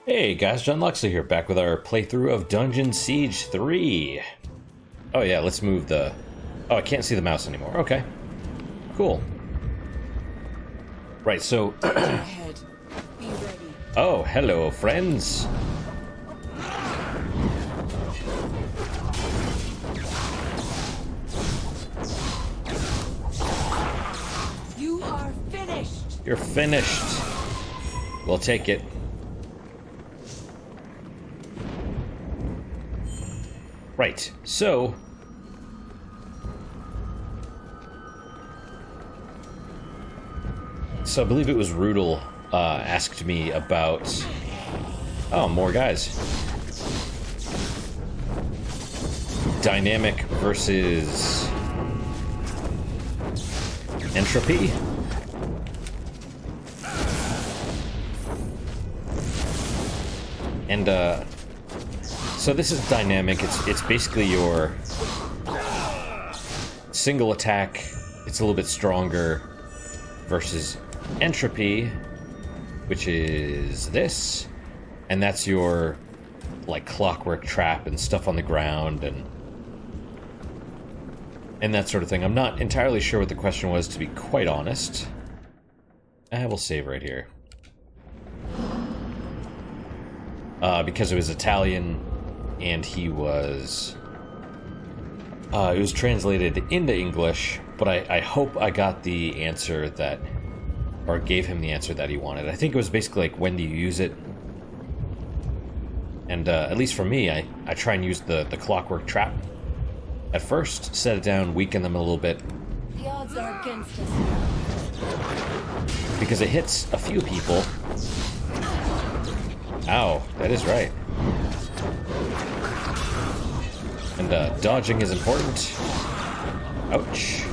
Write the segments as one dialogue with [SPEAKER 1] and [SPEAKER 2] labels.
[SPEAKER 1] Hey guys, John Luxley here, back with our playthrough of Dungeon Siege 3. Oh yeah, let's move the... Oh, I can't see the mouse anymore. Okay. Cool. Right, so...
[SPEAKER 2] Ahead. Be ready.
[SPEAKER 1] Oh, hello, friends.
[SPEAKER 2] You are finished.
[SPEAKER 1] You're finished. We'll take it. Right, so... So I believe it was Rudel asked me about... Oh, more guys. Dynamic versus... entropy? And, so this is dynamic. It's basically your single attack. It's a little bit stronger versus entropy, which is this, and that's your like clockwork trap and stuff on the ground and that sort of thing. I'm not entirely sure what the question was, to be quite honest. I will save right here because it was Italian. And he was... it was translated into English, but I hope I got the answer that... Or gave him the answer that he wanted. I think it was basically like, when do you use it? And at least for me, I try and use the clockwork trap. At first, set it down, weaken them a little bit.
[SPEAKER 2] The odds are against us.
[SPEAKER 1] Because it hits a few people. Ow, that is right. And dodging is important. Ouch.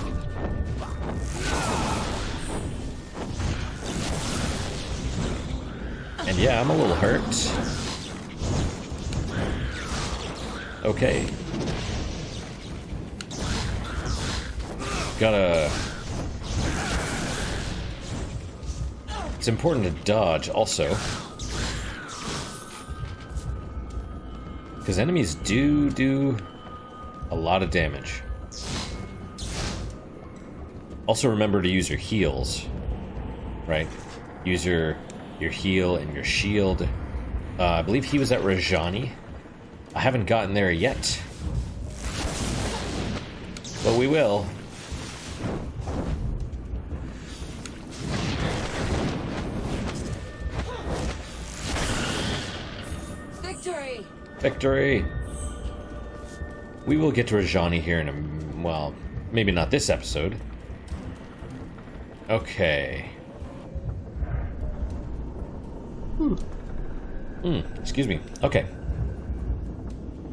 [SPEAKER 1] And yeah, I'm a little hurt. Okay. Gotta... It's important to dodge also. Because enemies do a lot of damage. Also remember to use your heals, right? Use your heal and your shield. I believe he was at Rajani. I haven't gotten there yet, but we will.
[SPEAKER 2] Victory!
[SPEAKER 1] Victory! We will get to Rajani here in a... well, maybe not this episode. Okay. Excuse me. Okay.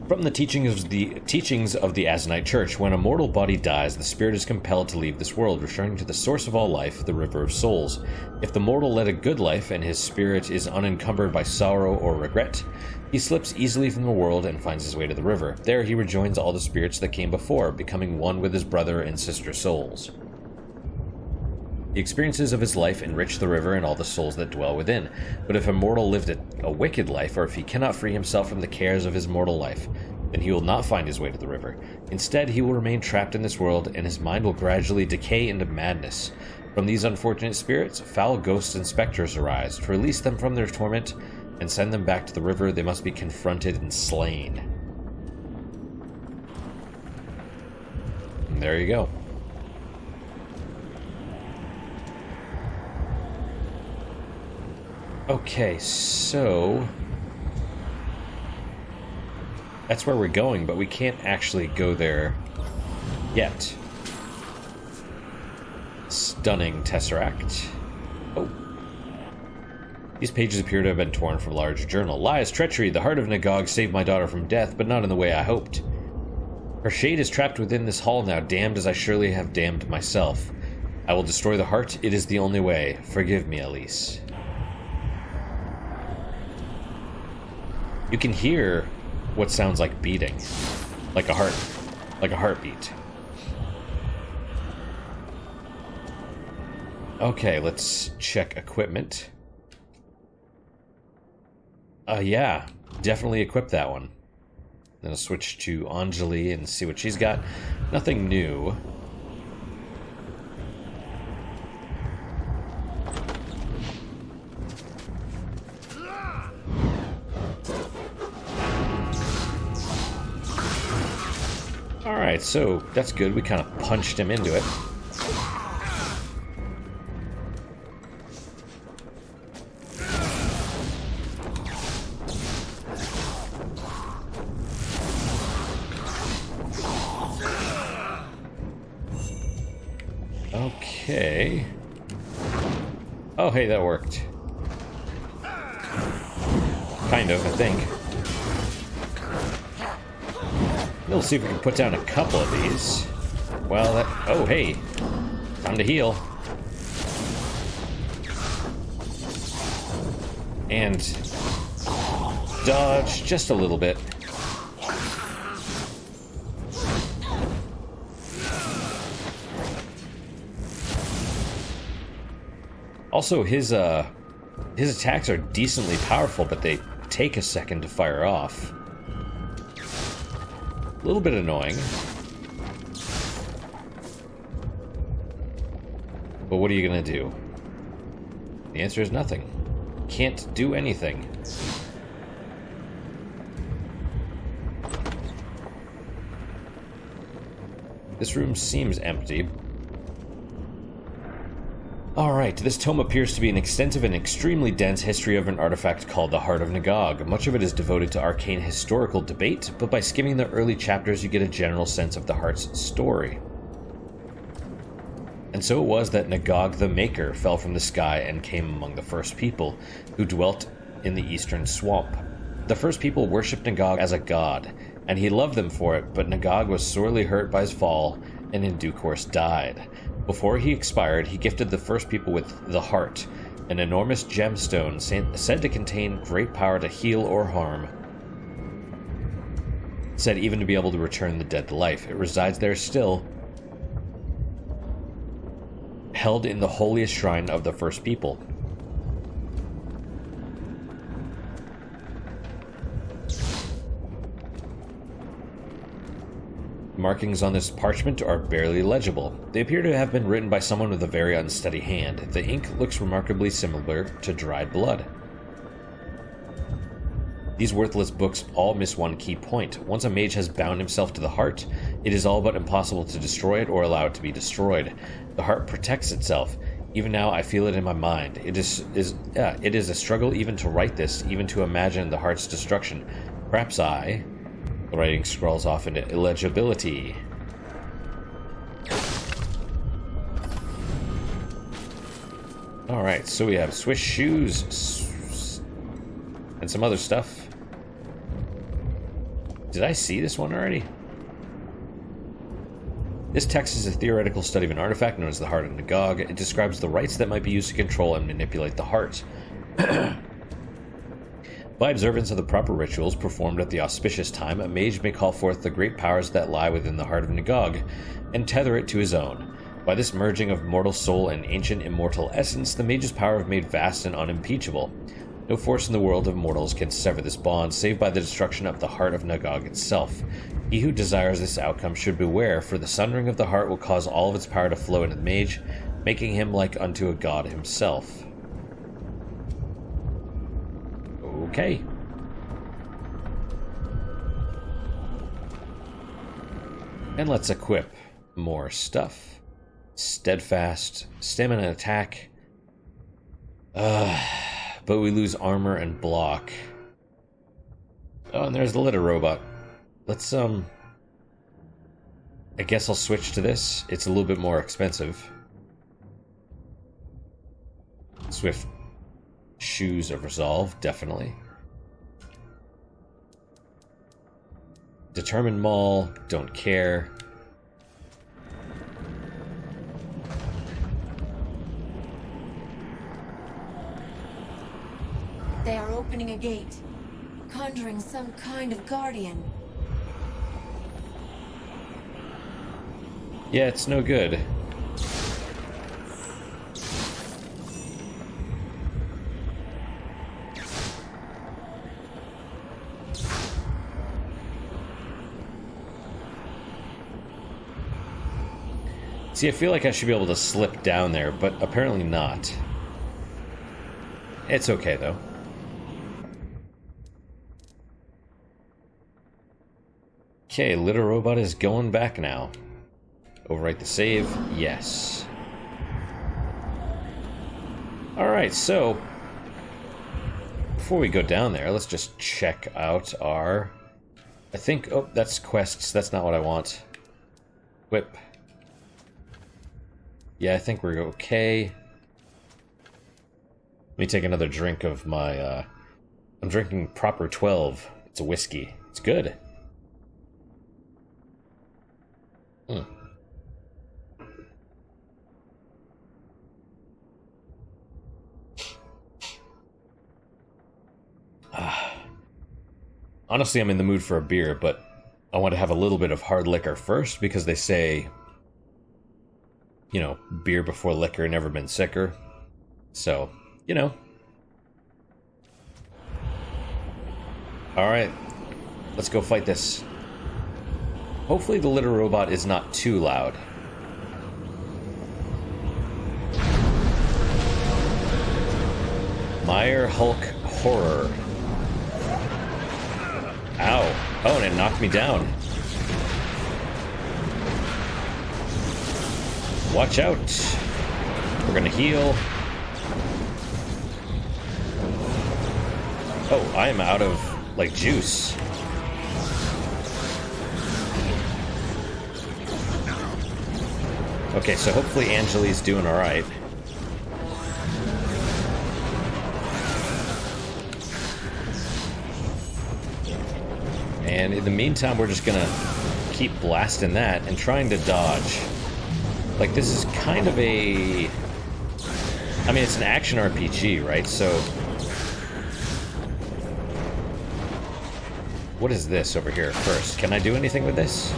[SPEAKER 1] From the teachings of the Azanite Church, when a mortal body dies, the spirit is compelled to leave this world, returning to the source of all life, the River of Souls. If the mortal led a good life and his spirit is unencumbered by sorrow or regret, he slips easily from the world and finds his way to the river. There he rejoins all the spirits that came before, becoming one with his brother and sister souls. The experiences of his life enrich the river and all the souls that dwell within. But if a mortal lived a wicked life, or if he cannot free himself from the cares of his mortal life, then he will not find his way to the river. Instead, he will remain trapped in this world, and his mind will gradually decay into madness. From these unfortunate spirits, foul ghosts and specters arise. To release them from their torment and send them back to the river, they must be confronted and slain. And there you go. Okay, so... that's where we're going, but we can't actually go there yet. Stunning Tesseract. Oh. These pages appear to have been torn from a large journal. Lies, treachery, the Heart of Nagog saved my daughter from death, but not in the way I hoped. Her shade is trapped within this hall now, damned as I surely have damned myself. I will destroy the heart, it is the only way. Forgive me, Elise. You can hear what sounds like beating. Like a heartbeat. Okay, let's check equipment. Yeah, definitely equip that one. Then I'll switch to Anjali and see what she's got. Nothing new. Alright, so that's good. We kind of punched him into it. Okay. Oh, hey, that worked. Kind of, I think. We'll see if we can put down a couple of these. Well, that... Oh, hey. Time to heal. And... dodge just a little bit. Also, his attacks are decently powerful, but they take a second to fire off. A little bit annoying. But what are you gonna do? The answer is nothing. Can't do anything. This room seems empty. Alright, this tome appears to be an extensive and extremely dense history of an artifact called the Heart of Nagog. Much of it is devoted to arcane historical debate, but by skimming the early chapters you get a general sense of the Heart's story. And so it was that Nagog the Maker fell from the sky and came among the first people, who dwelt in the eastern swamp. The first people worshipped Nagog as a god, and he loved them for it, but Nagog was sorely hurt by his fall, and in due course died. Before he expired, he gifted the first people with the Heart, an enormous gemstone said to contain great power to heal or harm. Said even to be able to return the dead to life. It resides there still, held in the holiest shrine of the first people. Markings on this parchment are barely legible. They appear to have been written by someone with a very unsteady hand. The ink looks remarkably similar to dried blood. These worthless books all miss one key point. Once a mage has bound himself to the Heart, it is all but impossible to destroy it or allow it to be destroyed. The Heart protects itself. Even now I feel it in my mind. It is a struggle even to write this, even to imagine the Heart's destruction. Perhaps I... The writing scrawls off into illegibility. Alright, so we have Swiss shoes and some other stuff. Did I see this one already? This text is a theoretical study of an artifact known as the Heart of Nagog. It describes the rites that might be used to control and manipulate the Heart. By observance of the proper rituals performed at the auspicious time, a mage may call forth the great powers that lie within the Heart of Nagog, and tether it to his own. By this merging of mortal soul and ancient immortal essence, the mage's power is made vast and unimpeachable. No force in the world of mortals can sever this bond, save by the destruction of the Heart of Nagog itself. He who desires this outcome should beware, for the sundering of the heart will cause all of its power to flow into the mage, making him like unto a god himself. Okay. And let's equip more stuff. Steadfast, stamina attack. But we lose armor and block. Oh, and there's the litter robot. Let's, I guess I'll switch to this. It's a little bit more expensive. Swift shoes of resolve, definitely. Determined Maul, don't care.
[SPEAKER 2] They are opening a gate, conjuring some kind of guardian.
[SPEAKER 1] Yeah, it's no good. See, I feel like I should be able to slip down there, but apparently not. It's okay, though. Okay, little robot is going back now. Overwrite the save. Yes. Alright, so before we go down there, let's just check out our... I think... Oh, that's quests. That's not what I want. Whip. Yeah, I think we're okay. Let me take another drink of my... I'm drinking Proper 12. It's a whiskey. It's good. Hmm. Honestly, I'm in the mood for a beer, but I want to have a little bit of hard liquor first because they say, you know, beer before liquor, never been sicker. So, you know. Alright, let's go fight this. Hopefully the little robot is not too loud. Meyer Hulk Horror. Ow. Oh, and it knocked me down. Watch out. We're gonna heal. Oh, I am out of, like, juice. Okay, so hopefully Angeli's doing alright. And in the meantime, we're just gonna keep blasting that and trying to dodge. Like, this is kind of a... I mean, it's an action RPG, right? So... What is this over here first? Can I do anything with this?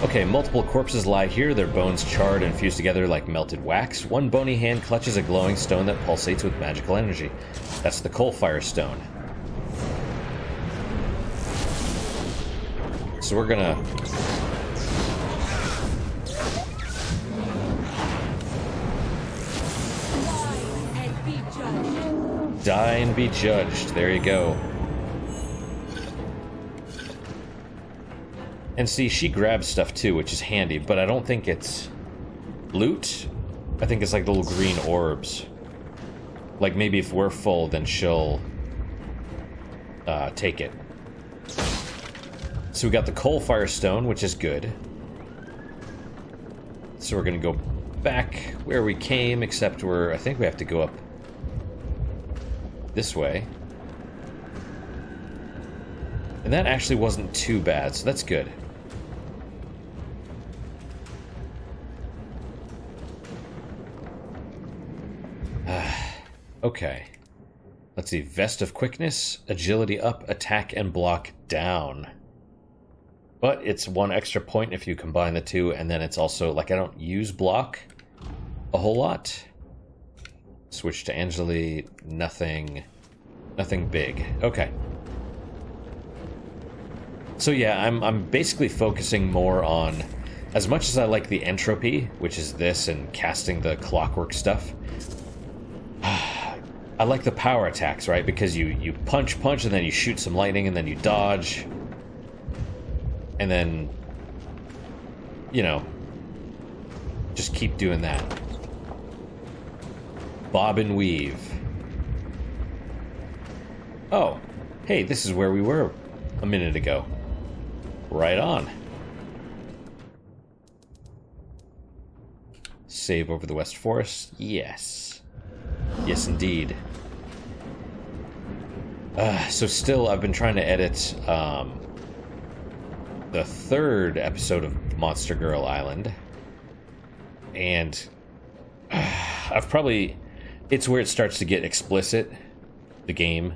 [SPEAKER 1] Okay, multiple corpses lie here, their bones charred and fused together like melted wax. One bony hand clutches a glowing stone that pulsates with magical energy. That's the Coalfire Stone. So we're gonna... Die and be judged. There you go. And see, she grabs stuff too, which is handy, but I don't think it's loot. I think it's like little green orbs. Like maybe if we're full, then she'll take it. So we got the Coalfire Stone, which is good. So we're gonna go back where we came, except I think we have to go up this way. And that actually wasn't too bad, so that's good. Okay. Let's see. Vest of Quickness, Agility up, Attack and Block down. But it's one extra point if you combine the two, and then it's also, like, I don't use block a whole lot. Switch to Angeli, nothing big. Okay. So yeah, I'm basically focusing more on, as much as I like the entropy, which is this, and casting the clockwork stuff, I like the power attacks, right? Because you punch, and then you shoot some lightning, and then you dodge. And then, you know, just keep doing that. Bob and weave. Oh, hey, this is where we were a minute ago. Right on. Save over the West Forest. Yes. Yes, indeed. So still, I've been trying to edit the third episode of Monster Girl Island. And I've probably... It's where it starts to get explicit, the game.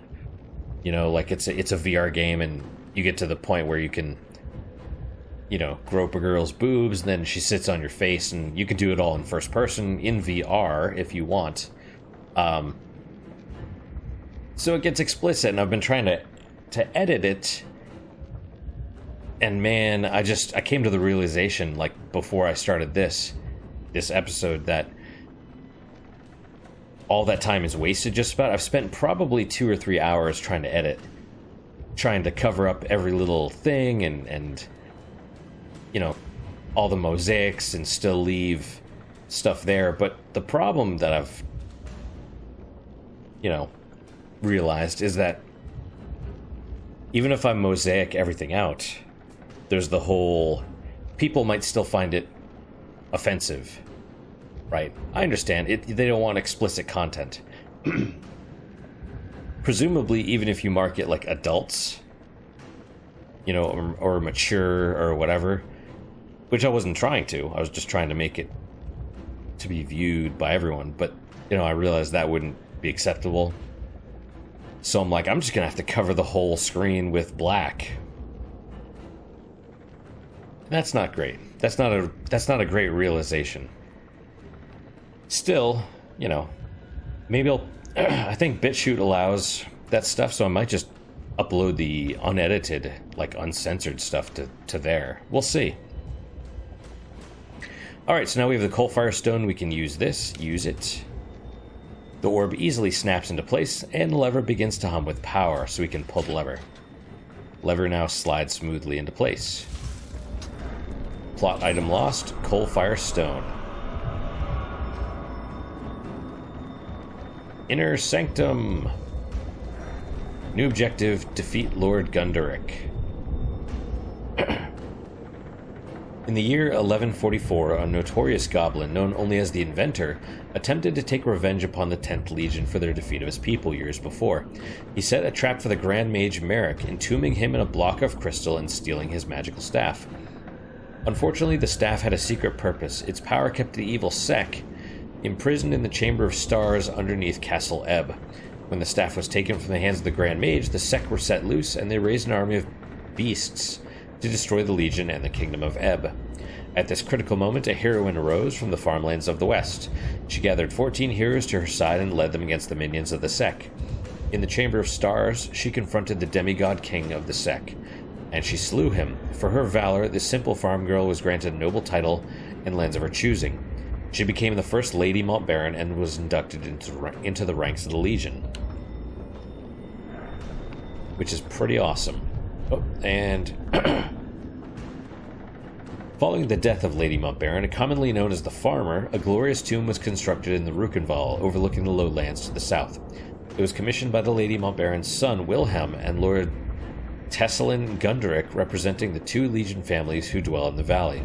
[SPEAKER 1] You know, like it's a VR game, and you get to the point where you can, you know, grope a girl's boobs, and then she sits on your face, and you can do it all in first person in VR if you want. So it gets explicit, and I've been trying to edit it And man, I came to the realization, like, before I started this episode, that all that time is wasted just about. I've spent probably 2 or 3 hours trying to edit, trying to cover up every little thing and you know, all the mosaics and still leave stuff there. But the problem that I've, you know, realized is that even if I mosaic everything out, there's the whole, people might still find it offensive, right? I understand they don't want explicit content. Presumably, even if you mark it like adults, you know, or mature or whatever, which I wasn't trying to. I was just trying to make it to be viewed by everyone. But, you know, I realized that wouldn't be acceptable. So I'm like, I'm just going to have to cover the whole screen with black. That's not great. That's not a great realization. Still, you know, maybe I think BitChute allows that stuff, so I might just upload the unedited, like uncensored stuff to there. We'll see. Alright, so now we have the coal-fire stone. We can use it. The orb easily snaps into place, and the lever begins to hum with power, so we can pull the lever. Lever now slides smoothly into place. Plot item lost, coal-fire stone. Inner Sanctum. New objective, defeat Lord Gunderic. In the year 1144, a notorious goblin known only as the Inventor attempted to take revenge upon the 10th Legion for their defeat of his people years before. He set a trap for the Grand Mage Merrick, entombing him in a block of crystal and stealing his magical staff. Unfortunately, the staff had a secret purpose. Its power kept the evil Sek imprisoned in the Chamber of Stars underneath Castle Ebb. When the staff was taken from the hands of the Grand Mage, the Sek were set loose, and they raised an army of beasts to destroy the Legion and the Kingdom of Ebb. At this critical moment, a heroine arose from the farmlands of the west. She gathered 14 heroes to her side and led them against the minions of the Sek. In the Chamber of Stars, she confronted the demigod king of the Sek, and she slew him. For her valor, this simple farm girl was granted a noble title and lands of her choosing. She became the first Lady Montbaron and was inducted into the ranks of the Legion. Which is pretty awesome. Oh, and following the death of Lady Montbaron, commonly known as the Farmer, a glorious tomb was constructed in the Rukenval, overlooking the lowlands to the south. It was commissioned by the Lady Montbaron's son, Wilhelm, and Lord Tesselin Gunderic, representing the 2 Legion families who dwell in the valley.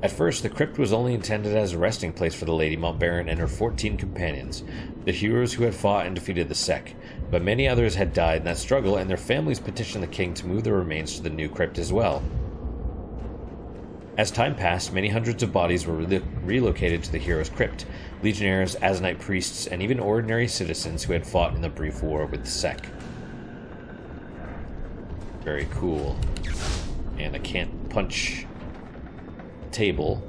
[SPEAKER 1] At first, the crypt was only intended as a resting place for the Lady Montbaron and her 14 companions, the heroes who had fought and defeated the Sek, but many others had died in that struggle, and their families petitioned the king to move their remains to the new crypt as well. As time passed, many hundreds of bodies were relocated to the heroes' crypt, legionnaires, Asnite priests, and even ordinary citizens who had fought in the brief war with the Sek. Very cool. And I can't punch table.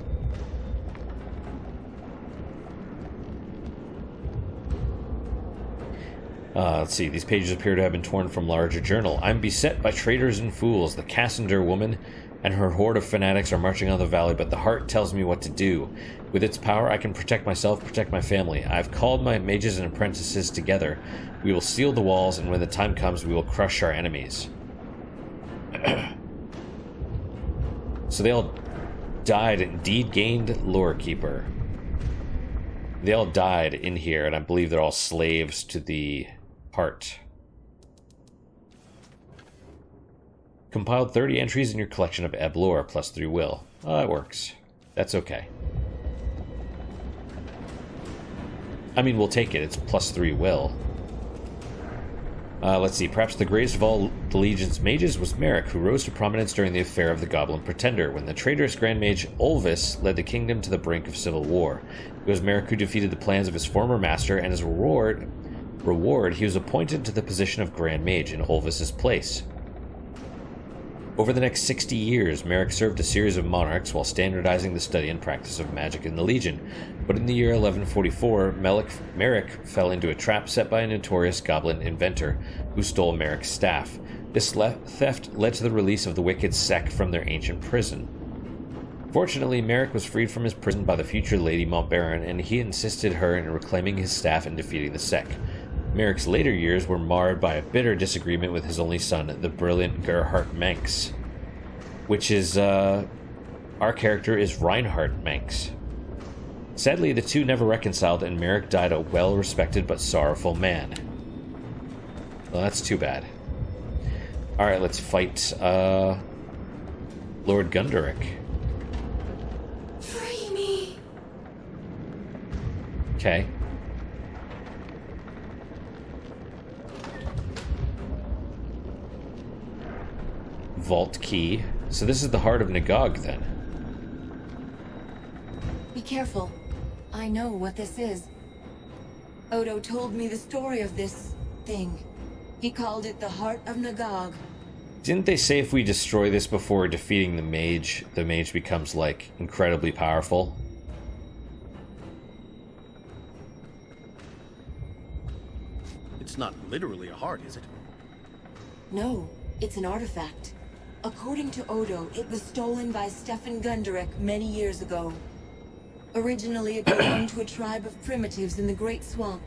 [SPEAKER 1] Let's see. These pages appear to have been torn from larger journal. I'm beset by traitors and fools. The Cassander woman and her horde of fanatics are marching on the valley, but the heart tells me what to do. With its power, I can protect myself, protect my family. I've called my mages and apprentices together. We will seal the walls, and when the time comes, we will crush our enemies. So they all died. Deed gained, lore keeper. They all died in here, and I believe they're all slaves to the heart. Compiled 30 entries in your collection of Ebb lore, plus 3 will. Oh, that works. That's okay. I mean, we'll take it. It's plus 3 will. Let's see. Perhaps the greatest of all the Legion's mages was Merrick, who rose to prominence during the affair of the Goblin Pretender, when the traitorous Grand Mage Ulvis led the kingdom to the brink of civil war. It was Merrick who defeated the plans of his former master, and as a reward, he was appointed to the position of Grand Mage in Ulvis's place. Over the next 60 years, Merrick served a series of monarchs while standardizing the study and practice of magic in the Legion, but in the year 1144, Merrick fell into a trap set by a notorious goblin inventor who stole Merrick's staff. This theft led to the release of the wicked sect from their ancient prison. Fortunately, Merrick was freed from his prison by the future Lady Montbaron, and he assisted her in reclaiming his staff and defeating the sect. Merrick's later years were marred by a bitter disagreement with his only son, the brilliant Gerhardt Manx, which is, our character is Reinhard Manx. Sadly, the two never reconciled, and Merrick died a well-respected but sorrowful man. Well, that's too bad. Alright, let's fight, Lord Gunderic.
[SPEAKER 2] Free me.
[SPEAKER 1] Okay. Vault key. So this is the Heart of Nagog, then.
[SPEAKER 2] Be careful. I know what this is. Odo told me the story of this thing. He called it the Heart of Nagog.
[SPEAKER 1] Didn't they say if we destroy this before defeating the mage becomes, like, incredibly powerful?
[SPEAKER 3] It's not literally a heart, is it?
[SPEAKER 2] No, it's an artifact. According to Odo, it was stolen by Stefan Gunderic many years ago. Originally, it belonged to a tribe of primitives in the Great Swamp.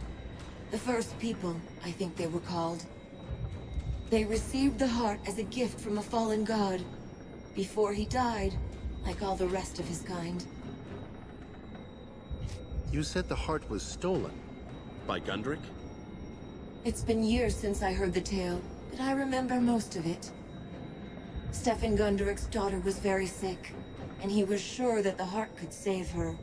[SPEAKER 2] The first people, I think they were called. They received the heart as a gift from a fallen god, before he died, like all the rest of his kind.
[SPEAKER 3] You said the heart was stolen. By Gunderic?
[SPEAKER 2] It's been years since I heard the tale, but I remember most of it. Stefan Gunderic's daughter was very sick, and he was sure that the heart could save her.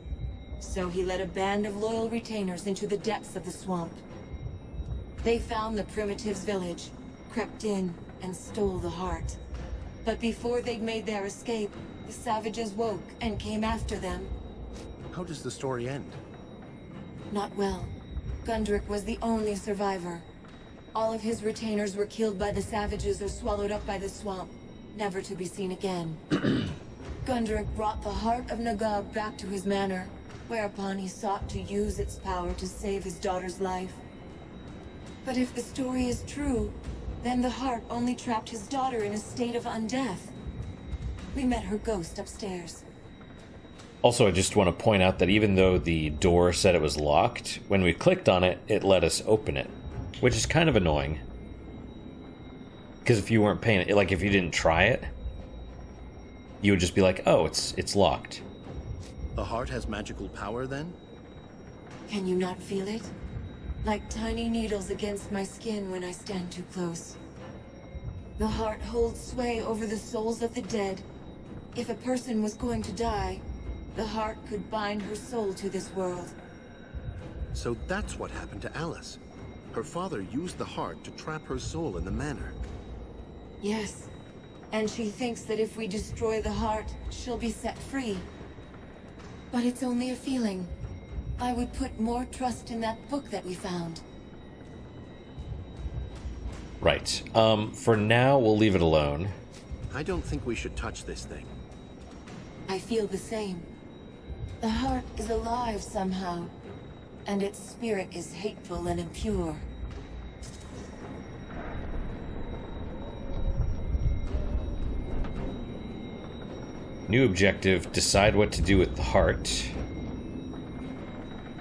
[SPEAKER 2] So he led a band of loyal retainers into the depths of the swamp. They found the primitives' village, crept in, and stole the heart. But before they'd made their escape, the savages woke and came after them.
[SPEAKER 3] How does the story end?
[SPEAKER 2] Not well. Gunderic was the only survivor. All of his retainers were killed by the savages or swallowed up by the swamp, never to be seen again. Gunderic brought the Heart of Nagog back to his manor, whereupon he sought to use its power to save his daughter's life. But if the story is true, then the heart only trapped his daughter in a state of undeath. We met her ghost upstairs.
[SPEAKER 1] Also, I just want to point out that even though the door said it was locked, when we clicked on it, it let us open it, which is kind of annoying. Because if you weren't paying it, like if you didn't try it, you would just be like, oh, it's locked.
[SPEAKER 3] The heart has magical power, then?
[SPEAKER 2] Can you not feel it? Like tiny needles against my skin when I stand too close. The heart holds sway over the souls of the dead. If a person was going to die, the heart could bind her soul to this world.
[SPEAKER 3] So that's what happened to Alice. Her father used the heart to trap her soul in the manor.
[SPEAKER 2] Yes, and she thinks that if we destroy the heart, she'll be set free. But it's only a feeling. I would put more trust in that book that we found.
[SPEAKER 1] Right. For now, we'll leave it alone.
[SPEAKER 3] I don't think we should touch this thing.
[SPEAKER 2] I feel the same. The heart is alive somehow, and its spirit is hateful and impure.
[SPEAKER 1] New objective, decide what to do with the heart.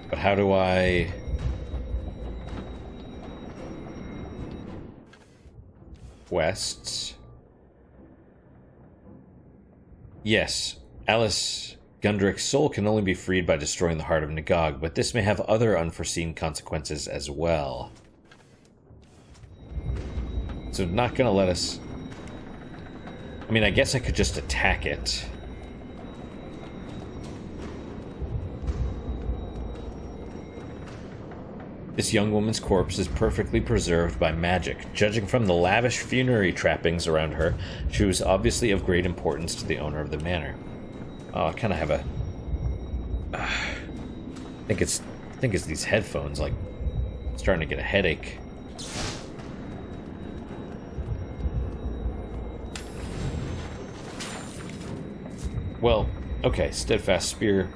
[SPEAKER 1] But how do I... Quests. Yes, Alice Gunderic's soul can only be freed by destroying the Heart of Nagog, but this may have other unforeseen consequences as well. So not gonna let us... I mean, I guess I could just attack it. This young woman's corpse is perfectly preserved by magic. Judging from the lavish funerary trappings around her, she was obviously of great importance to the owner of the manor. Oh, I kind of have a... I think it's these headphones, like, starting to get a headache. Well, okay, steadfast spear.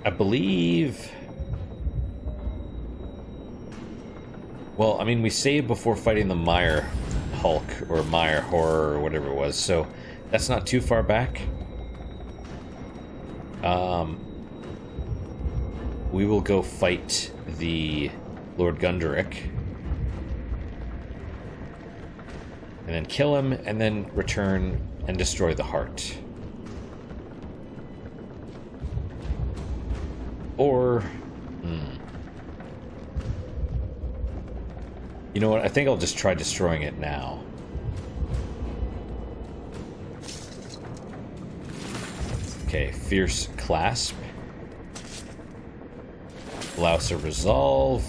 [SPEAKER 1] I believe... Well, I mean, we saved before fighting the mire Hulk or Meyer Horror or whatever it was, so that's not too far back. We will go fight the Lord Gunderic. And then kill him, and then return and destroy the heart. Or... You know what? I think I'll just try destroying it now. Okay, Fierce Clasp. Allows a resolve.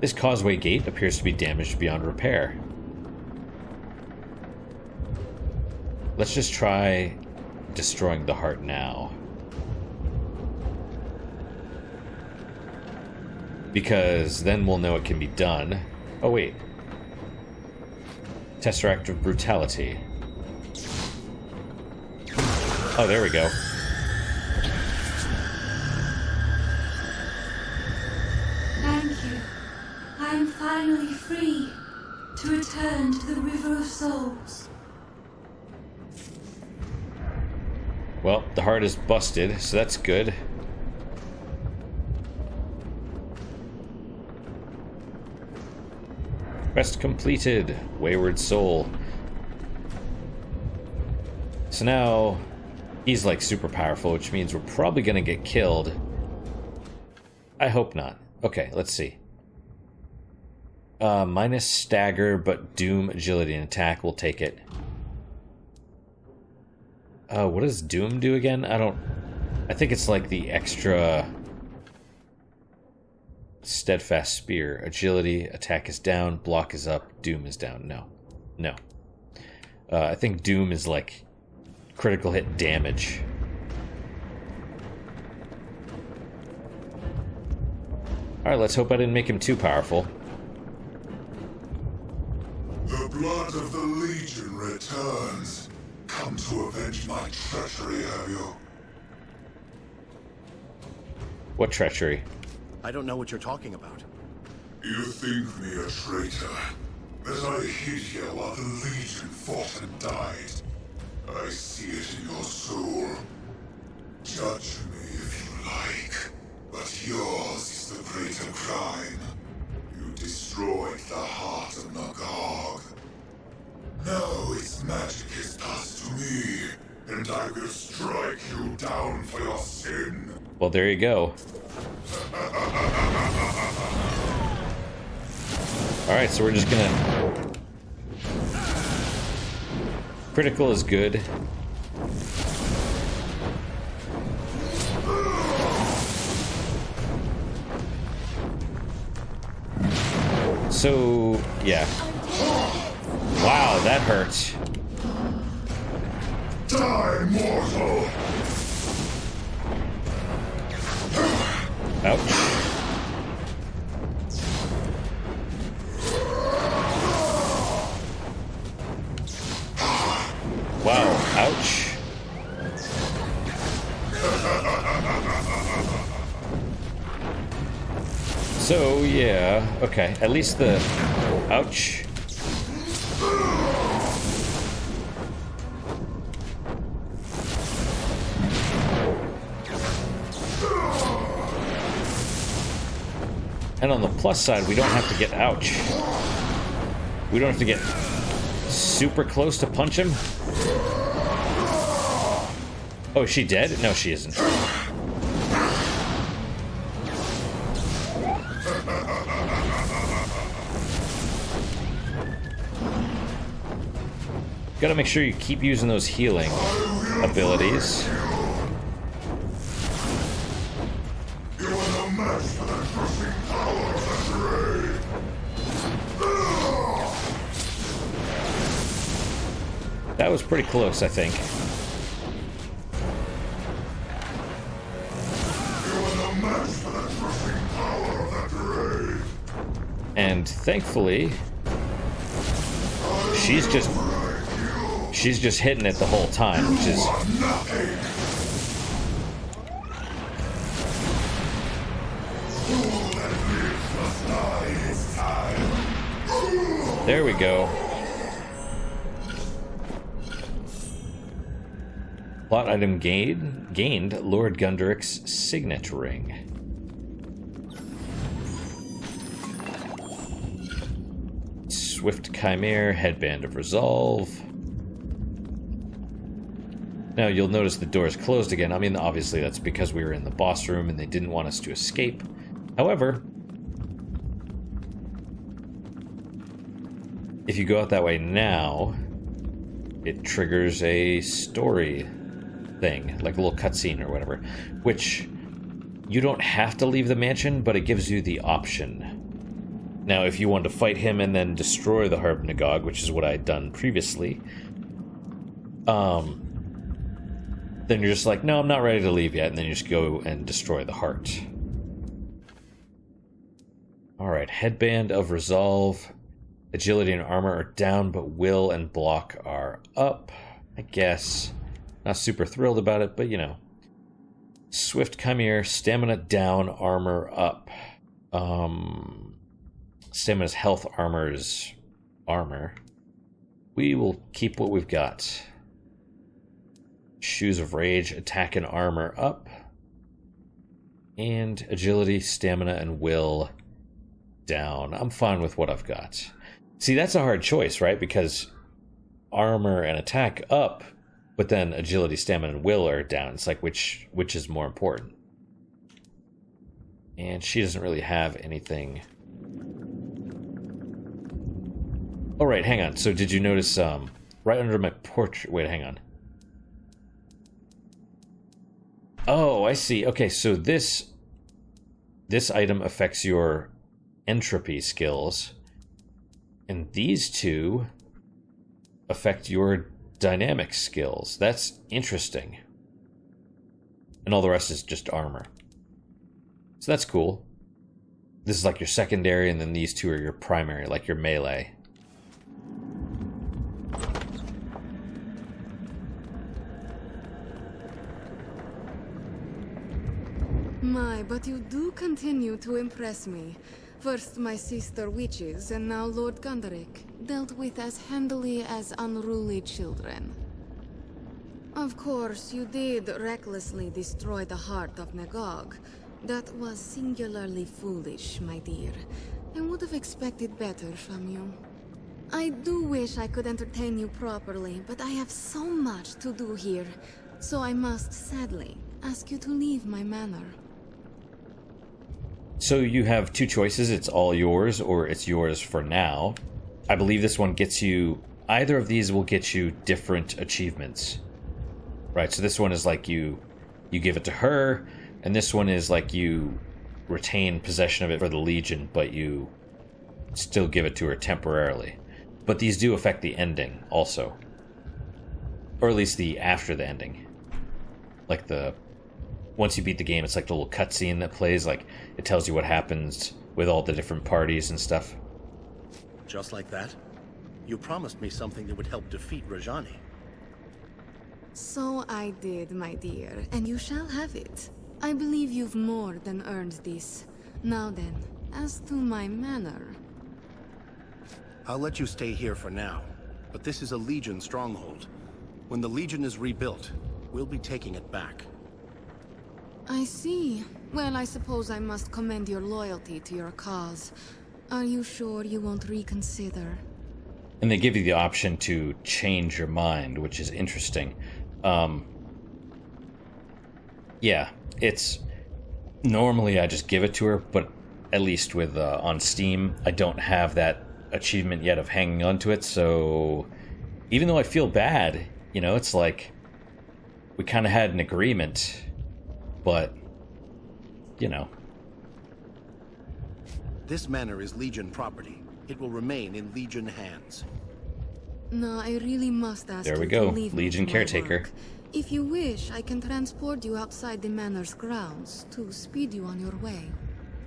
[SPEAKER 1] This causeway gate appears to be damaged beyond repair. Let's just try destroying the heart now. Because then we'll know it can be done. Oh, wait. Tesseract of Brutality. Oh, there we go.
[SPEAKER 4] Thank you. I am finally free to return to the River of Souls.
[SPEAKER 1] Well, the heart is busted, so that's good. Quest completed. Wayward Soul. So now he's like super powerful, which means we're probably gonna get killed. I hope not. Okay, let's see. Minus stagger, but doom, agility, and attack. We'll take it. What does doom do again? I think it's like the extra steadfast spear. Agility, attack is down, block is up, doom is down. No. I think doom is like critical hit damage. Alright, let's hope I didn't make him too powerful.
[SPEAKER 5] The blood of the Legion returns. Come to avenge my treachery, have you?
[SPEAKER 1] What treachery?
[SPEAKER 3] I don't know what you're talking about.
[SPEAKER 5] You think me a traitor? That I hid here while the Legion fought and died. I see it in your soul. Judge me if you like, but yours is the greater crime. You destroyed the Heart of Nagog. Now its magic is passed to me, and I will strike you down for your sin.
[SPEAKER 1] Well, there you go. Alright, so we're just gonna... Critical is good. So, yeah. Wow, that hurts.
[SPEAKER 5] Die, mortal!
[SPEAKER 1] Ouch. Wow, ouch. So, yeah, okay, at least the... Ouch. And on the plus side, we don't have to get... Ouch. We don't have to get super close to punch him. Oh, is she dead? No, she isn't. Gotta make sure you keep using those healing abilities.
[SPEAKER 5] You are no match for the crushing power of that ray.
[SPEAKER 1] That was pretty close, I think.
[SPEAKER 5] You are no match for the crushing power of that ray.
[SPEAKER 1] And thankfully, she's just hitting it the whole time, which is... There we go. Plot item gained Lord Gunderic's signet ring. Swift Chimere, Headband of Resolve. Now you'll notice the door is closed again. I mean, obviously that's because we were in the boss room and they didn't want us to escape. However, if you go out that way now, it triggers a story thing, like a little cutscene or whatever, which you don't have to leave the mansion, but it gives you the option. Now, if you want to fight him and then destroy the Heart of Nagog, which is what I had done previously, then you're just like, no, I'm not ready to leave yet, and then you just go and destroy the heart. Alright, Headband of Resolve. Agility and armor are down, but will and block are up. I guess. Not super thrilled about it, but you know. Swift Chimere, stamina down, armor up. Stamina's health, armor's armor. We will keep what we've got. Shoes of Rage, attack and armor up. And agility, stamina, and will down. I'm fine with what I've got. See, that's a hard choice, right? Because armor and attack up, but then agility, stamina, and will are down. It's like, which is more important? And she doesn't really have anything. Oh, right, hang on. So did you notice, right under my portrait... Wait, hang on. Oh, I see. Okay, so this item affects your entropy skills, and these two affect your dynamic skills. That's interesting. And all the rest is just armor. So that's cool. This is like your secondary, and then these two are your primary, like your melee.
[SPEAKER 6] My, but you do continue to impress me. First my sister witches, and now Lord Gunderic, dealt with as handily as unruly children. Of course, you did recklessly destroy the Heart of Nagog. That was singularly foolish, my dear. I would have expected better from you. I do wish I could entertain you properly, but I have so much to do here, so I must, sadly, ask you to leave my manor.
[SPEAKER 1] So you have two choices. It's all yours, or it's yours for now. I believe this one gets you... Either of these will get you different achievements. Right, so this one is like you give it to her, and this one is like you retain possession of it for the Legion, but you still give it to her temporarily. But these do affect the ending, also. Or at least the after the ending. Like the... Once you beat the game, it's like the little cutscene that plays, like, it tells you what happens with all the different parties and stuff.
[SPEAKER 3] Just like that? You promised me something that would help defeat Rajani.
[SPEAKER 6] So I did, my dear, and you shall have it. I believe you've more than earned this. Now then, as to my manor...
[SPEAKER 3] I'll let you stay here for now, but this is a Legion stronghold. When the Legion is rebuilt, we'll be taking it back.
[SPEAKER 6] I see. Well, I suppose I must commend your loyalty to your cause. Are you sure you won't reconsider?
[SPEAKER 1] And they give you the option to change your mind, which is interesting. Yeah, it's... Normally I just give it to her, but at least with on Steam, I don't have that achievement yet of hanging on to it, so... Even though I feel bad, you know, it's like... We kind of had an agreement... But, you know.
[SPEAKER 3] This manor is Legion property. It will remain in Legion hands.
[SPEAKER 6] No, I really must ask
[SPEAKER 1] there we
[SPEAKER 6] you
[SPEAKER 1] go.
[SPEAKER 6] to leave me
[SPEAKER 1] Legion
[SPEAKER 6] to my
[SPEAKER 1] caretaker.
[SPEAKER 6] work. If you wish, I can transport you outside the manor's grounds to speed you on your way.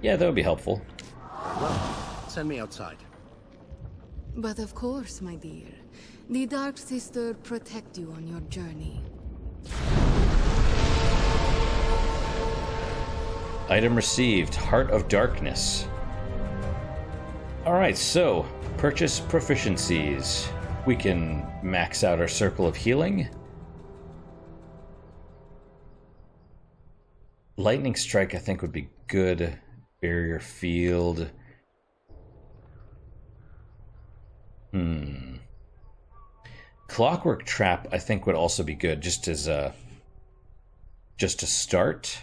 [SPEAKER 1] Yeah, that would be helpful.
[SPEAKER 3] Well, send me outside.
[SPEAKER 6] But of course, my dear. The Dark Sister protect you on your journey.
[SPEAKER 1] Item received, Heart of Darkness. Alright, so, purchase proficiencies. We can max out our circle of healing. Lightning Strike, I think, would be good. Barrier Field. Clockwork Trap, I think, would also be good, just as a... just to start.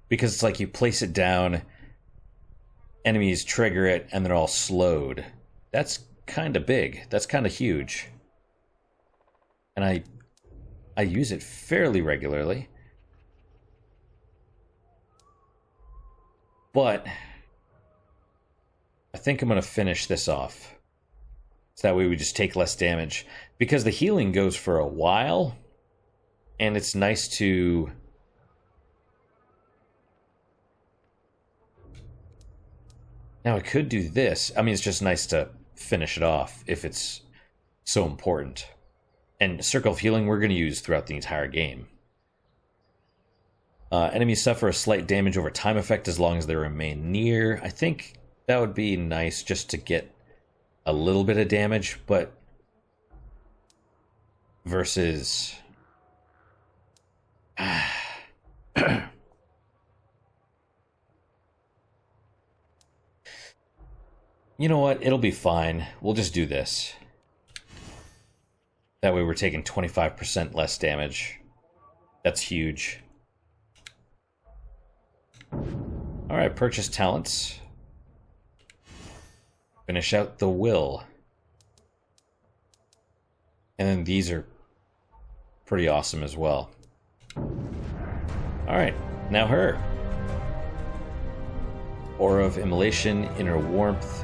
[SPEAKER 1] Because it's like you place it down, enemies trigger it, and they're all slowed. That's kind of big. That's kind of huge. And I use it fairly regularly. But I think I'm going to finish this off. So that way we just take less damage. Because the healing goes for a while. And it's nice to... Now I could do this. I mean, it's just nice to finish it off if it's so important. And Circle of Healing we're going to use throughout the entire game. Enemies suffer a slight damage over time effect as long as they remain near. I think that would be nice just to get a little bit of damage, but versus... You know what? It'll be fine. We'll just do this. That way we're taking 25% less damage. That's huge. Alright, purchase talents. Finish out the will. And then these are pretty awesome as well. Alright, now her. Aura of Immolation, Inner Warmth,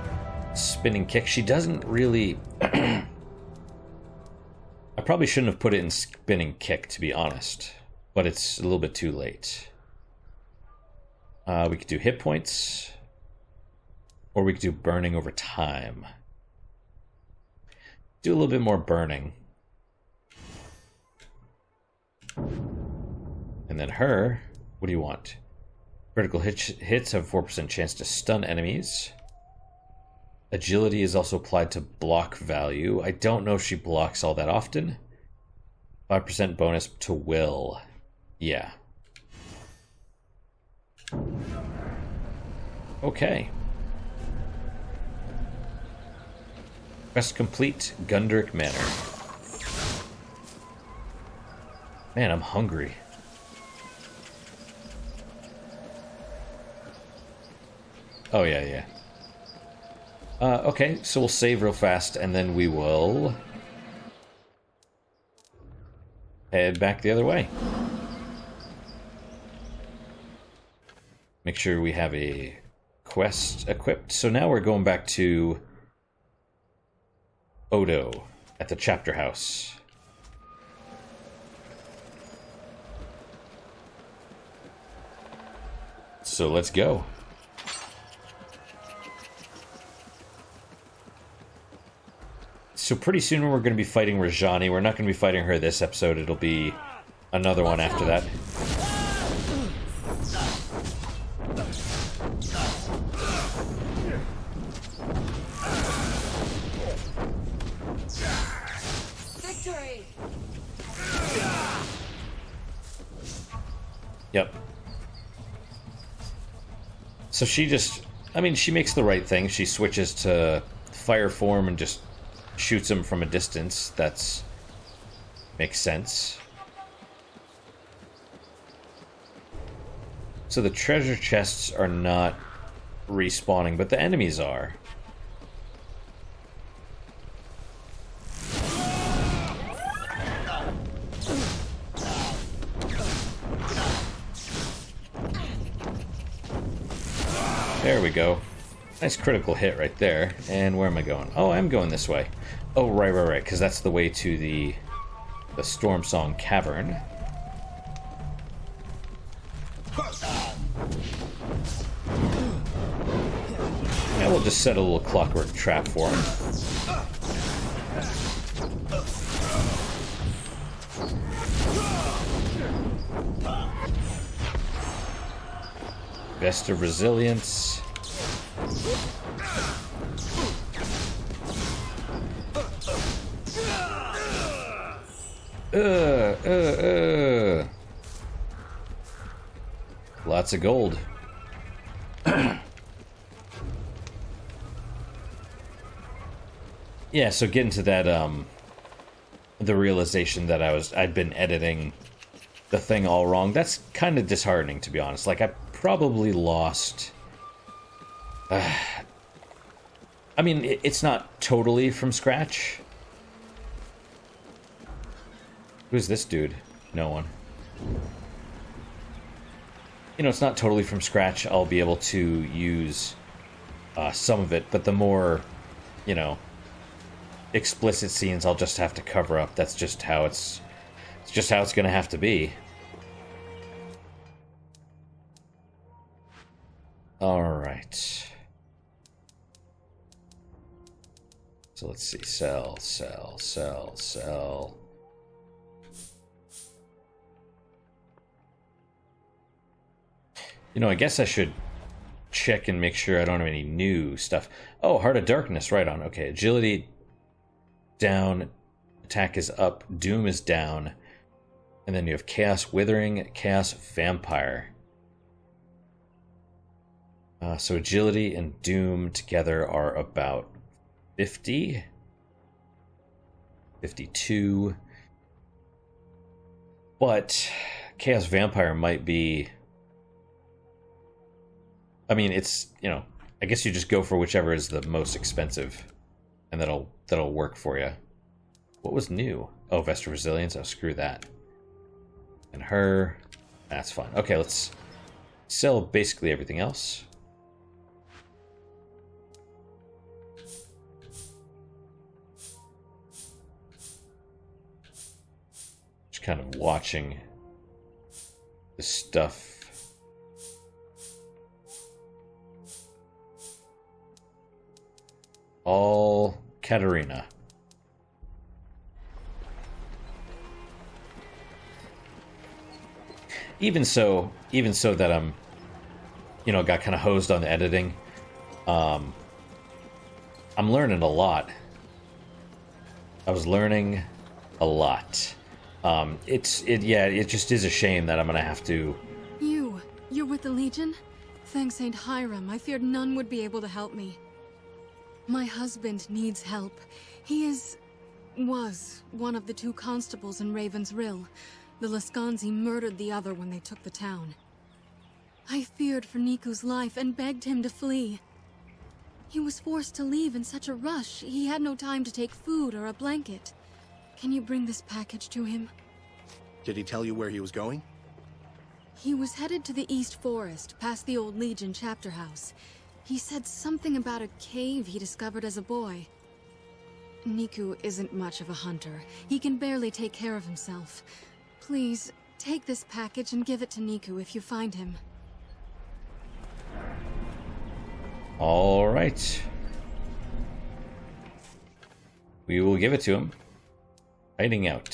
[SPEAKER 1] Spinning Kick. She doesn't really... I probably shouldn't have put it in Spinning Kick, to be honest. But it's a little bit too late. We could do hit points. Or we could do burning over time. Do a little bit more burning. And then her, what do you want? Critical hits have a 4% chance to stun enemies. Agility is also applied to block value. I don't know if she blocks all that often. 5% bonus to will. Yeah. Okay. Quest complete, Gunderic Manor. Man, I'm hungry. Oh, yeah. Okay, so we'll save real fast, and then we will... head back the other way. Make sure we have a quest equipped. So now we're going back to Odo at the chapter house. So let's go. So pretty soon we're going to be fighting Rajani. We're not going to be fighting her this episode. It'll be another one after that.
[SPEAKER 2] Victory!
[SPEAKER 1] Yep. So she just... I mean, she makes the right thing. She switches to fire form and just shoots him from a distance. That's... makes sense. So the treasure chests are not respawning, but the enemies are. There we go. Nice critical hit right there. And where am I going? Oh, I'm going this way. Oh, right, because that's the way to the Storm Song Cavern. And we'll just set a little clockwork trap for him. Vest of Resilience. Lots of gold. Yeah, so getting to that, the realization that I'd been editing the thing all wrong, that's kind of disheartening, to be honest. Like, I probably lost... I mean, it's not totally from scratch. Who's this dude? No one. You know, it's not totally from scratch. I'll be able to use some of it, but the more, you know, explicit scenes I'll just have to cover up. That's just how it's just how it's gonna have to be. Alright. So let's see. Sell. You know, I guess I should check and make sure I don't have any new stuff. Oh, Heart of Darkness, right on. Okay, agility down, attack is up, doom is down, and then you have Chaos Withering, Chaos Vampire. So agility and doom together are about 50, 52, but Chaos Vampire might be... I mean, it's, you know, I guess you just go for whichever is the most expensive, and that'll work for you. What was new? Oh, Vest of Resilience. Oh, screw that. And her. That's fine. Okay, let's sell basically everything else. Just kind of watching the stuff. All Katarina. Even so that I'm, you know, got kind of hosed on the editing, I'm learning a lot. I was learning a lot. It just is a shame that I'm gonna have to...
[SPEAKER 6] You're with the Legion? Thanks Saint Hiram, I feared none would be able to help me. My husband needs help. He was one of the 2 constables in Raven's Rill. The Lascanzi murdered the other when they took the town. I feared for Niku's life and begged him to flee. He was forced to leave in such a rush, he had no time to take food or a blanket. Can you bring this package to him?
[SPEAKER 3] Did he tell you where he was going?
[SPEAKER 6] He was headed to the East Forest, past the old Legion chapter house. He said something about a cave he discovered as a boy. Niku isn't much of a hunter. He can barely take care of himself. Please, take this package and give it to Niku if you find him.
[SPEAKER 1] All right. We will give it to him. Hiding out.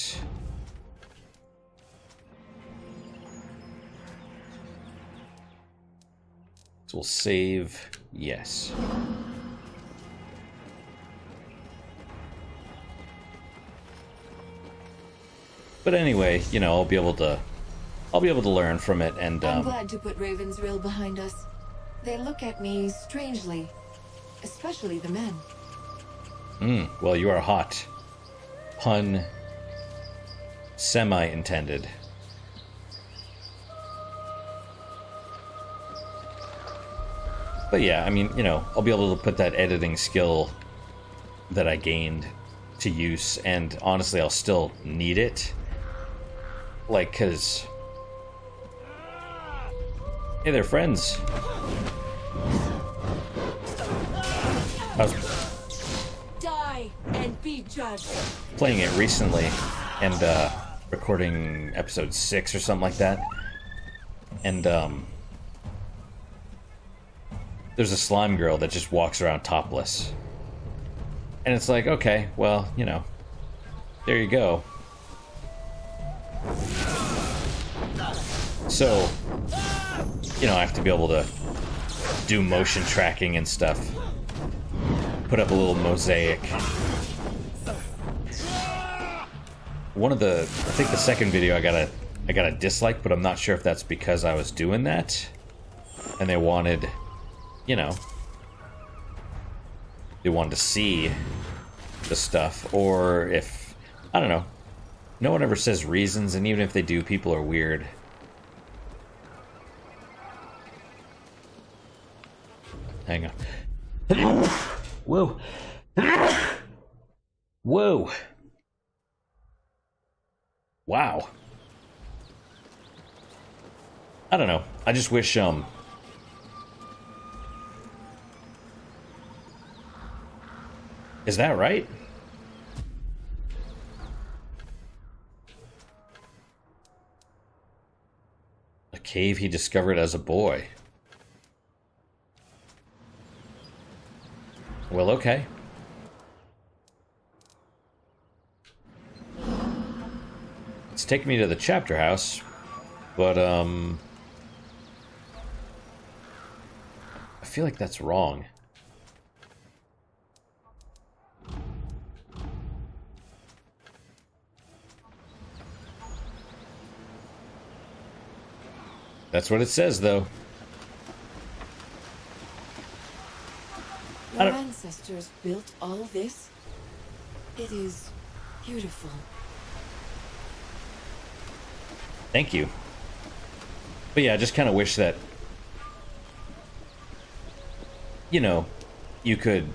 [SPEAKER 1] So we'll save. Yes. But anyway, you know, I'll be able to learn from it, and
[SPEAKER 2] I'm glad to put Raven's Rill behind us. They look at me strangely, especially the men.
[SPEAKER 1] Well, you are hot. Pun semi-intended. But yeah, I mean, you know, I'll be able to put that editing skill that I gained to use, and honestly, I'll still need it. Like, cause... Hey, they're friends. I was
[SPEAKER 2] Die and be judged.
[SPEAKER 1] playing it recently, and recording episode 6 or something like that. And there's a slime girl that just walks around topless. And it's like, okay, well, you know, there you go. So, you know, I have to be able to do motion tracking and stuff. Put up a little mosaic. I think the second video I got a dislike, but I'm not sure if that's because I was doing that and they wanted, you know, they wanted to see the stuff, or if, I don't know. No one ever says reasons, and even if they do, people are weird. Hang on. Whoa. Whoa. Wow. I don't know. I just wish, Is that right? A cave he discovered as a boy. Well, okay. It's taking me to the chapter house, but, I feel like that's wrong. That's what it says, though.
[SPEAKER 2] Your ancestors built all this? It is beautiful.
[SPEAKER 1] Thank you. But yeah, I just kind of wish that, you know, you could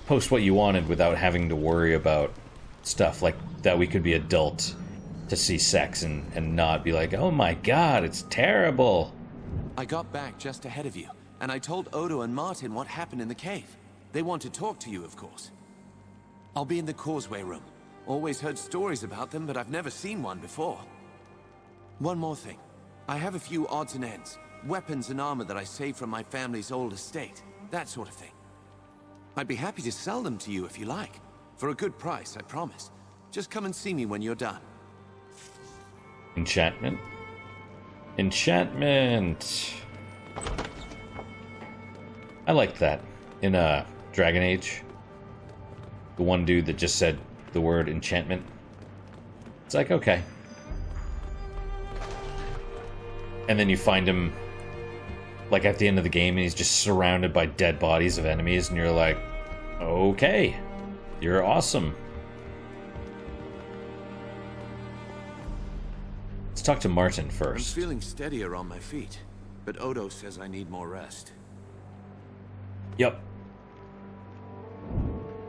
[SPEAKER 1] post what you wanted without having to worry about stuff like that. We could be adult to see sex and not be like, oh my god, it's terrible.
[SPEAKER 7] I got back just ahead of you, and I told Odo and Martin what happened in the cave. They want to talk to you, of course. I'll be in the causeway room. Always heard stories about them, but I've never seen one before. One more thing. I have a few odds and ends. Weapons and armor that I saved from my family's old estate. That sort of thing. I'd be happy to sell them to you if you like. For a good price, I promise. Just come and see me when you're done.
[SPEAKER 1] Enchantment. Enchantment. I liked that in Dragon Age. The one dude that just said the word enchantment. It's like, okay. And then you find him like at the end of the game and he's just surrounded by dead bodies of enemies and you're like, okay, you're awesome. Let's talk to Martin first.
[SPEAKER 7] I'm feeling steadier on my feet, but Odo says I need more rest.
[SPEAKER 1] Yep.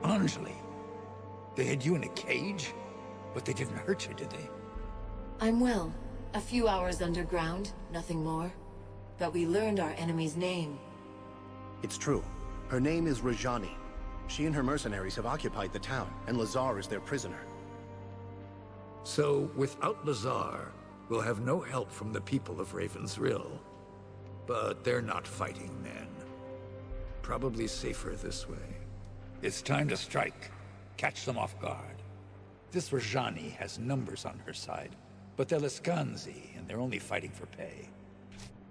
[SPEAKER 8] Anjali, they had you in a cage, but they didn't hurt you, did they?
[SPEAKER 2] I'm well. A few hours underground, nothing more. But we learned our enemy's name.
[SPEAKER 3] It's true. Her name is Rajani. She and her mercenaries have occupied the town, and Lazar is their prisoner.
[SPEAKER 8] So, without Lazar, we'll have no help from the people of Raven's Rill. But they're not fighting men. Probably safer this way. It's time to strike. Catch them off guard. This Rajani has numbers on her side, but they're Laskanzi, and they're only fighting for pay.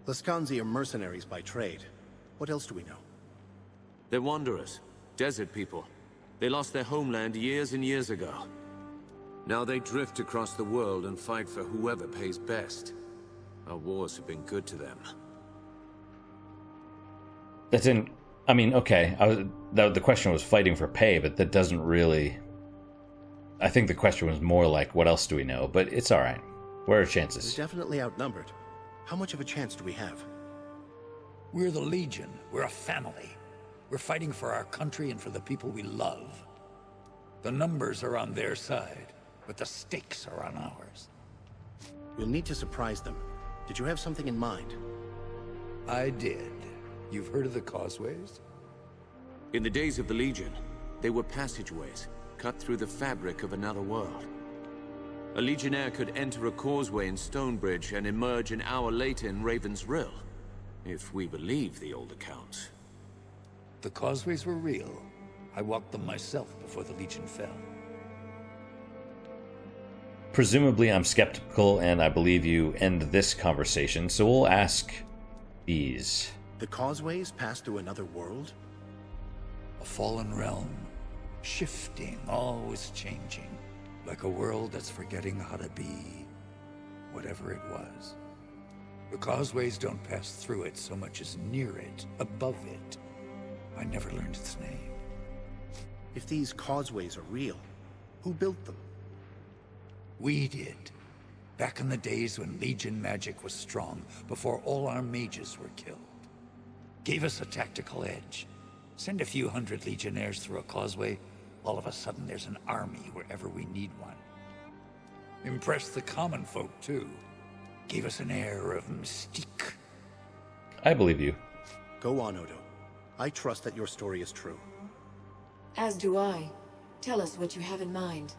[SPEAKER 3] Laskanzi are mercenaries by trade. What else do we know?
[SPEAKER 7] They're wanderers, desert people. They lost their homeland years and years ago. Now they drift across the world and fight for whoever pays best. Our wars have been good to them.
[SPEAKER 1] That didn't... I mean, okay, the question was fighting for pay, but that doesn't really... I think the question was more like, what else do we know? But it's alright. What are our chances?
[SPEAKER 3] We're definitely outnumbered. How much of a chance do we have?
[SPEAKER 8] We're the Legion. We're a family. We're fighting for our country and for the people we love. The numbers are on their side, but the stakes are on ours.
[SPEAKER 3] We'll need to surprise them. Did you have something in mind?
[SPEAKER 8] I did. You've heard of the causeways?
[SPEAKER 7] In the days of the Legion, they were passageways, cut through the fabric of another world. A Legionnaire could enter a causeway in Stonebridge and emerge an hour later in Raven's Rill, if we believe the old accounts.
[SPEAKER 8] The causeways were real. I walked them myself before the Legion fell.
[SPEAKER 1] Presumably I'm skeptical and I believe you end this conversation, so we'll ask these.
[SPEAKER 3] The causeways pass through another world?
[SPEAKER 8] A fallen realm. Shifting, always changing. Like a world that's forgetting how to be whatever it was. The causeways don't pass through it so much as near it, above it. I never learned its name.
[SPEAKER 3] If these causeways are real, who built them?
[SPEAKER 8] We did. Back in the days when Legion magic was strong, before all our mages were killed. Gave us a tactical edge. Send a few hundred legionnaires through a causeway, all of a sudden there's an army wherever we need one. Impressed the common folk, too. Gave us an air of mystique.
[SPEAKER 1] I believe you.
[SPEAKER 3] Go on, Odo. I trust that your story is true.
[SPEAKER 2] As do I. Tell us what you have in mind.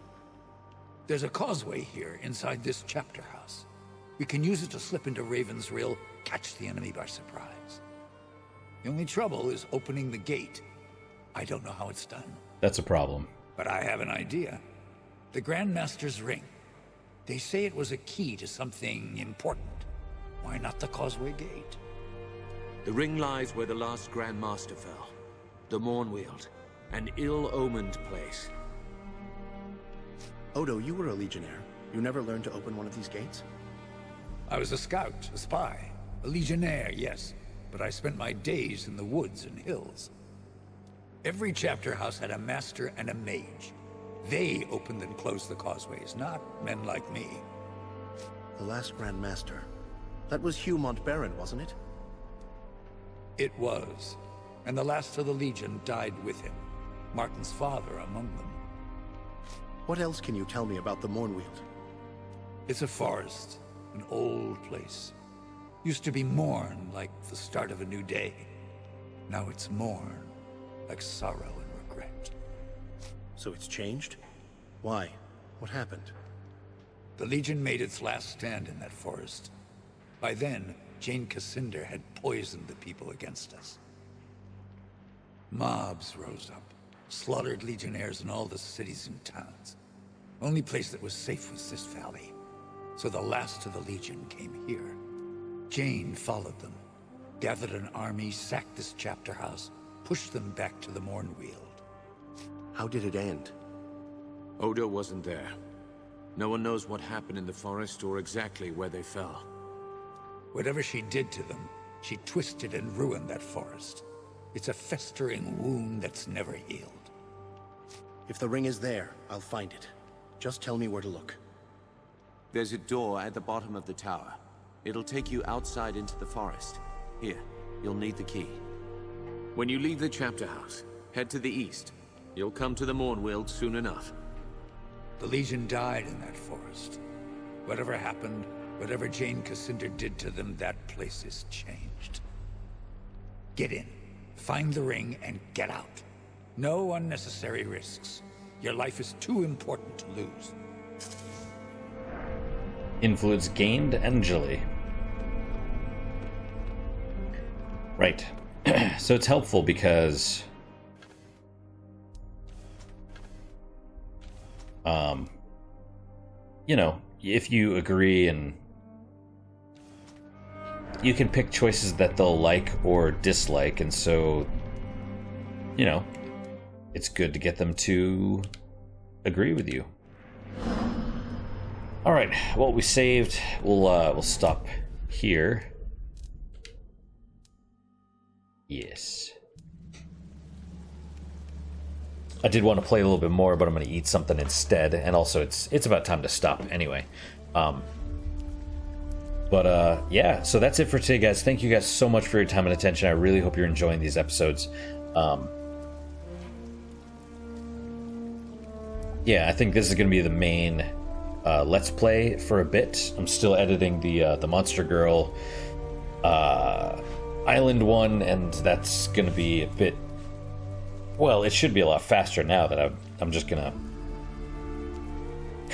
[SPEAKER 8] There's a causeway here inside this chapter house. We can use it to slip into Raven's Rill, catch the enemy by surprise. The only trouble is opening the gate. I don't know how it's done.
[SPEAKER 1] That's a problem.
[SPEAKER 8] But I have an idea. The Grandmaster's ring. They say it was a key to something important. Why not the causeway gate?
[SPEAKER 7] The ring lies where the last Grand Master fell. The Mornweald. An ill-omened place.
[SPEAKER 3] Odo, you were a legionnaire. You never learned to open one of these gates?
[SPEAKER 8] I was a scout, a spy, a legionnaire, yes. But I spent my days in the woods and hills. Every chapter house had a master and a mage. They opened and closed the causeways, not men like me.
[SPEAKER 3] The last Grand Master. That was Hugh Montbaron, wasn't it?
[SPEAKER 8] It was. And the last of the Legion died with him. Martin's father among them.
[SPEAKER 3] What else can you tell me about the Mornweald?
[SPEAKER 8] It's a forest. An old place. Used to be morn, like the start of a new day. Now it's mourn, like sorrow and regret.
[SPEAKER 3] So it's changed? Why? What happened?
[SPEAKER 8] The Legion made its last stand in that forest. By then, Jane Cassander had poisoned the people against us. Mobs rose up, slaughtered legionnaires in all the cities and towns. Only place that was safe was this valley. So the last of the Legion came here. Jane followed them, gathered an army, sacked this chapter house, pushed them back to the Mornweald.
[SPEAKER 3] How did it end?
[SPEAKER 7] Odo wasn't there. No one knows what happened in the forest or exactly where they fell.
[SPEAKER 8] Whatever she did to them, she twisted and ruined that forest. It's a festering wound that's never healed.
[SPEAKER 3] If the ring is there, I'll find it. Just tell me where to look.
[SPEAKER 7] There's a door at the bottom of the tower. It'll take you outside into the forest. Here, you'll need the key. When you leave the chapter house, head to the east. You'll come to the Mornweald soon enough.
[SPEAKER 8] The Legion died in that forest. Whatever happened, whatever Jane Cassander did to them, that place is changed. Get in, find the ring, and get out. No unnecessary risks. Your life is too important to lose.
[SPEAKER 1] Influence gained and Jilly. Right. So it's helpful because you know, if you agree, and you can pick choices that they'll like or dislike, and so, you know, it's good to get them to agree with you. All right, well, we saved. We'll stop here. Yes. I did want to play a little bit more, but I'm going to eat something instead, and also it's about time to stop anyway. Yeah, so that's it for today, guys. Thank you guys so much for your time and attention. I really hope you're enjoying these episodes. Yeah, I think this is going to be the main Let's Play for a bit. I'm still editing the Monster Girl Island one, and that's going to be a bit... Well, it should be a lot faster now that I'm just going to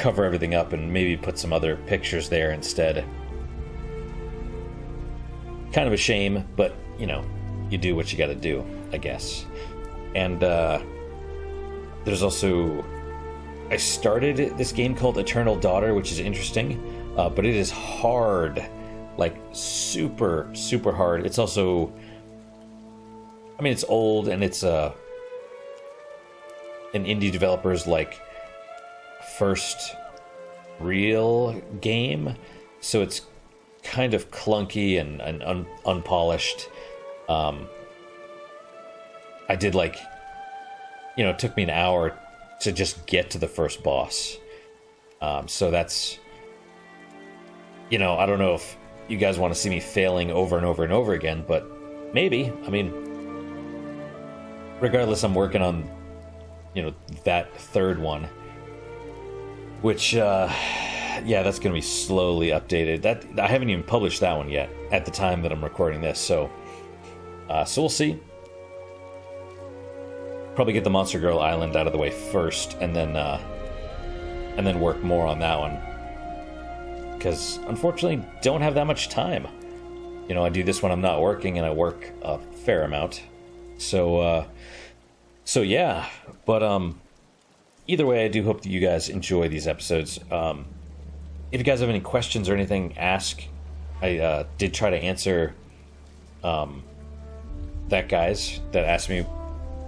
[SPEAKER 1] cover everything up and maybe put some other pictures there instead. Kind of a shame, but, you know, you do what you got to do, I guess. And there's also... I started this game called Eternal Daughter, which is interesting, but it is hard. Like, super, super hard. It's also... I mean, it's old, and it's... an indie developer's, like, first real game, so it's kind of clunky and unpolished. I did like, it took me an hour to just get to the first boss. So that's, I don't know if you guys want to see me failing over and over and over again, but maybe. I mean, regardless, I'm working on, that third one, which, that's going to be slowly updated. That I haven't even published that one yet at the time that I'm recording this, so we'll see. Probably get the Monster Girl Island out of the way first, and then work more on that one. Because unfortunately, don't have that much time. I do this when I'm not working, and I work a fair amount. So yeah. But either way, I do hope that you guys enjoy these episodes. If you guys have any questions or anything, ask. I did try to answer that guy's that asked me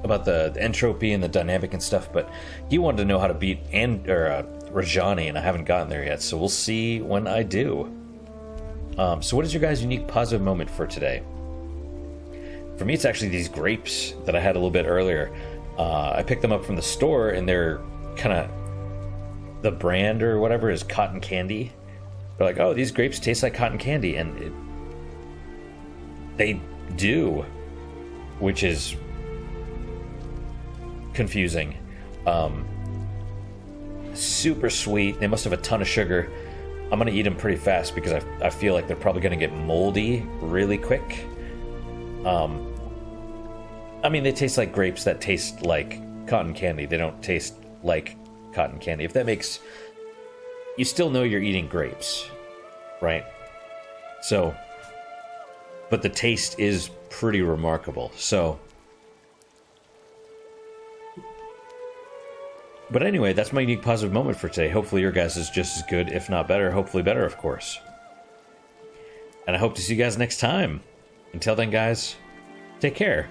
[SPEAKER 1] about the entropy and the dynamic and stuff, but he wanted to know how to beat Rajani, and I haven't gotten there yet, so we'll see when I do. So what is your guys' unique positive moment for today? For me, it's actually these grapes that I had a little bit earlier. I picked them up from the store, and they're kind of, the brand or whatever is cotton candy. They're like, oh, these grapes taste like cotton candy, and they do, which is confusing. Super sweet. They must have a ton of sugar. I'm gonna eat them pretty fast because I feel like they're probably gonna get moldy really quick. I mean, they taste like grapes that taste like cotton candy. They don't taste like cotton candy. If that makes... You still know you're eating grapes, right? So, but the taste is pretty remarkable. So, but anyway, that's my unique positive moment for today. Hopefully your guys is just as good, if not better. Hopefully better, of course. And I hope to see you guys next time. Until then, guys, take care.